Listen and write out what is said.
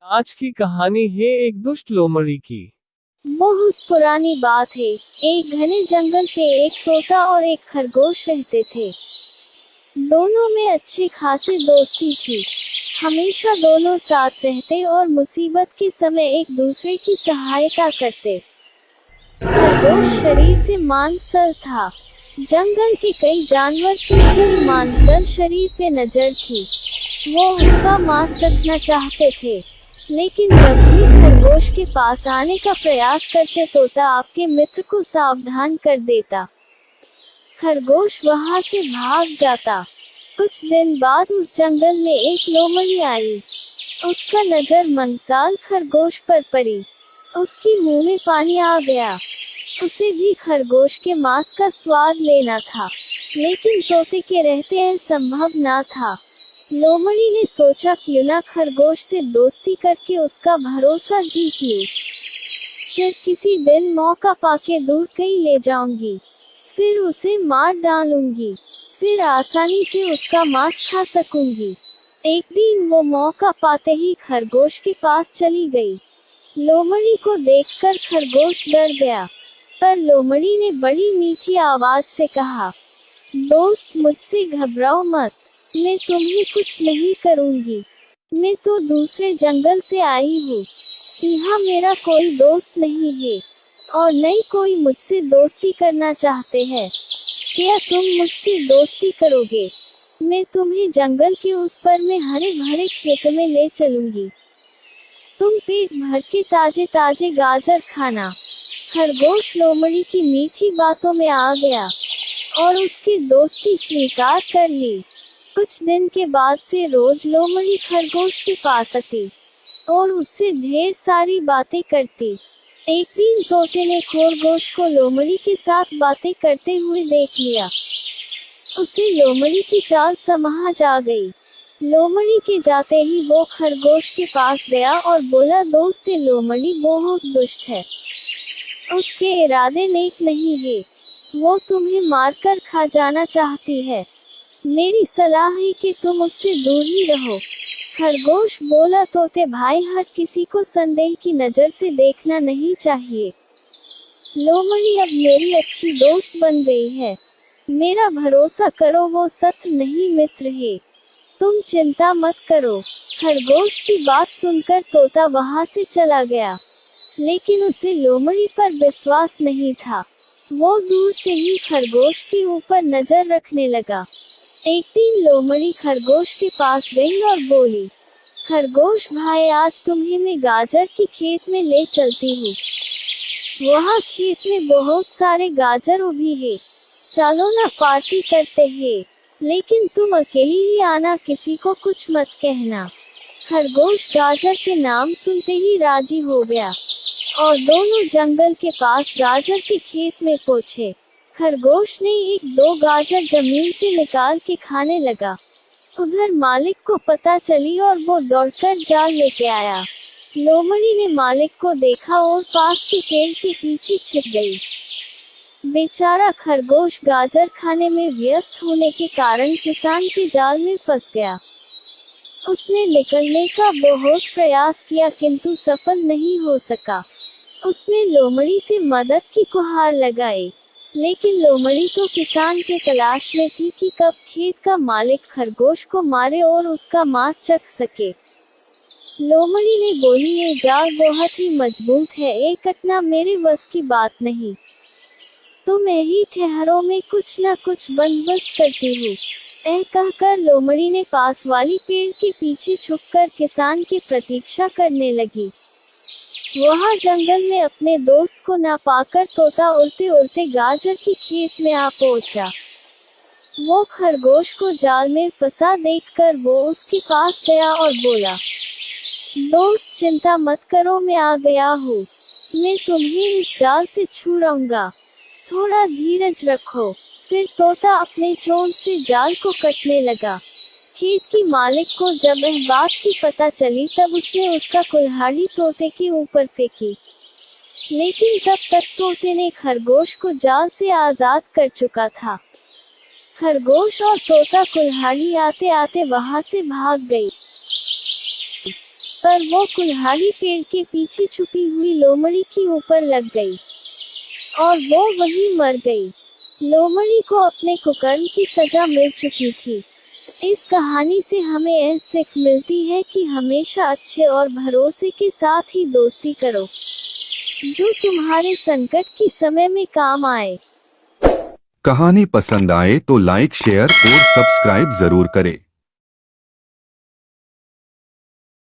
आज की कहानी है एक दुष्ट लोमड़ी की। बहुत पुरानी बात है। एक घने जंगल पे एक तोता और एक खरगोश रहते थे। दोनों में अच्छी खासी दोस्ती थी। हमेशा दोनों साथ रहते और मुसीबत के समय एक दूसरे की सहायता करते। खरगोश शरीर से मांसल था। जंगल के कई जानवर की उसकी मांसल शरीर पे नजर थी। वो उसका मांस चखना चाहते थे, लेकिन जब भी खरगोश के पास आने का प्रयास करते तोता आपके मित्र को सावधान कर देता। खरगोश वहां से भाग जाता। कुछ दिन बाद उस जंगल में एक लोमड़ी आई। उसका नजर मंसाल खरगोश पर पड़ी। उसकी मुंह में पानी आ गया। उसे भी खरगोश के मांस का स्वाद लेना था, लेकिन तोते के रहते यह संभव ना था। लोमड़ी ने सोचा क्यों ना खरगोश से दोस्ती करके उसका भरोसा जीत लूं। फिर किसी दिन मौका पाके दूर कहीं ले जाऊंगी, फिर उसे मार डालूंगी, फिर आसानी से उसका मांस खा सकूंगी। एक दिन वो मौका पाते ही खरगोश के पास चली गई। लोमड़ी को देखकर खरगोश डर गया, पर लोमड़ी ने बड़ी मीठी आवाज से कहा, दोस्त मुझसे घबराओ मत, मैं तुम्हें कुछ नहीं करूंगी। मैं तो दूसरे जंगल से आई हूँ। यहाँ मेरा कोई दोस्त नहीं है और न ही कोई मुझसे दोस्ती करना चाहते हैं। क्या तुम मुझसे दोस्ती करोगे? मैं तुम्हें जंगल के उस पर में हरे भरे खेत में ले चलूंगी। तुम पेट भर के ताजे ताजे गाजर खाना। खरगोश लोमड़ी की मीठी बातों में आ गया और उसकी दोस्ती स्वीकार कर ली। कुछ दिन के बाद से रोज लोमड़ी खरगोश के पास आती और उससे ढेर सारी बातें करती। एक दिन तोते ने खरगोश को लोमड़ी के साथ बातें करते हुए देख लिया। उसे लोमड़ी की चाल समझ आ गई। लोमड़ी के जाते ही वो खरगोश के पास गया और बोला, दोस्त लोमड़ी बहुत दुष्ट है। उसके इरादे नेक नहीं है। वो तुम्हें मारकर खा जाना चाहती है। मेरी सलाह है कि तुम उससे दूर ही रहो। खरगोश बोला, तोते भाई, हर किसी को संदेह की नजर से देखना नहीं चाहिए। लोमड़ी अब मेरी अच्छी दोस्त बन गई है। मेरा भरोसा करो, वो सत नहीं मित्र है। तुम चिंता मत करो। खरगोश की बात सुनकर तोता वहां से चला गया, लेकिन उसे लोमड़ी पर विश्वास नहीं था। वो दूर से ही खरगोश के ऊपर नजर रखने लगा। एक दिन लोमड़ी खरगोश के पास गई और बोली, खरगोश भाई, आज तुम्हें मैं गाजर के खेत में ले चलती हूँ। वहाँ खेत में बहुत सारे गाजर उगी है। चलो ना पार्टी करते हैं, लेकिन तुम अकेली ही आना, किसी को कुछ मत कहना। खरगोश गाजर के नाम सुनते ही राजी हो गया और दोनों जंगल के पास गाजर के खेत में पहुंचे। खरगोश ने एक दो गाजर जमीन से निकाल के खाने लगा। उधर मालिक को पता चली और वो दौड़कर जाल लेके आया। लोमड़ी ने मालिक को देखा और पास के पेड़ के पीछे छिप गई। बेचारा खरगोश गाजर खाने में व्यस्त होने के कारण किसान के जाल में फंस गया। उसने निकलने का बहुत प्रयास किया, किंतु सफल नहीं हो सका। उसने लोमड़ी से मदद की गुहार लगाई, लेकिन लोमड़ी तो किसान के तलाश में थी कि कब खेत का मालिक खरगोश को मारे और उसका मांस चख सके। लोमड़ी ने बोली, ये जाल बहुत ही मजबूत है, ये कटना मेरे बस की बात नहीं। तुम यही ठहरो, में कुछ न कुछ बंदोबस्त करती हूँ। कहकर लोमड़ी ने पास वाली पेड़ के पीछे छुपकर किसान की प्रतीक्षा करने लगी। वहाँ जंगल में अपने दोस्त को ना पाकर तोता उड़ते उड़ते गाजर की खेत में आ पहुंचा। वो खरगोश को जाल में फंसा देखकर वो उसके पास गया और बोला, दोस्त चिंता मत करो, मैं आ गया हूँ। मैं तुम्हें इस जाल से छुड़ाऊंगा, थोड़ा धीरज रखो। फिर तोता अपने चोंच से जाल को कटने लगा। खेत की मालिक को जब यह बात की पता चली, तब उसने उसका कुल्हाड़ी तोते के ऊपर फेंकी, लेकिन तब तक तोते ने खरगोश को जाल से आजाद कर चुका था। खरगोश और तोता कुल्हाड़ी आते आते वहां से भाग गई। पर वो कुल्हाड़ी पेड़ के पीछे छुपी हुई लोमड़ी के ऊपर लग गई और वो वहीं मर गई। लोमड़ी को अपने कुकर्म की सजा मिल चुकी थी। इस कहानी से हमें यह सीख मिलती है कि हमेशा अच्छे और भरोसे के साथ ही दोस्ती करो, जो तुम्हारे संकट के समय में काम आए। कहानी पसंद आए तो लाइक, शेयर और सब्सक्राइब जरूर करें।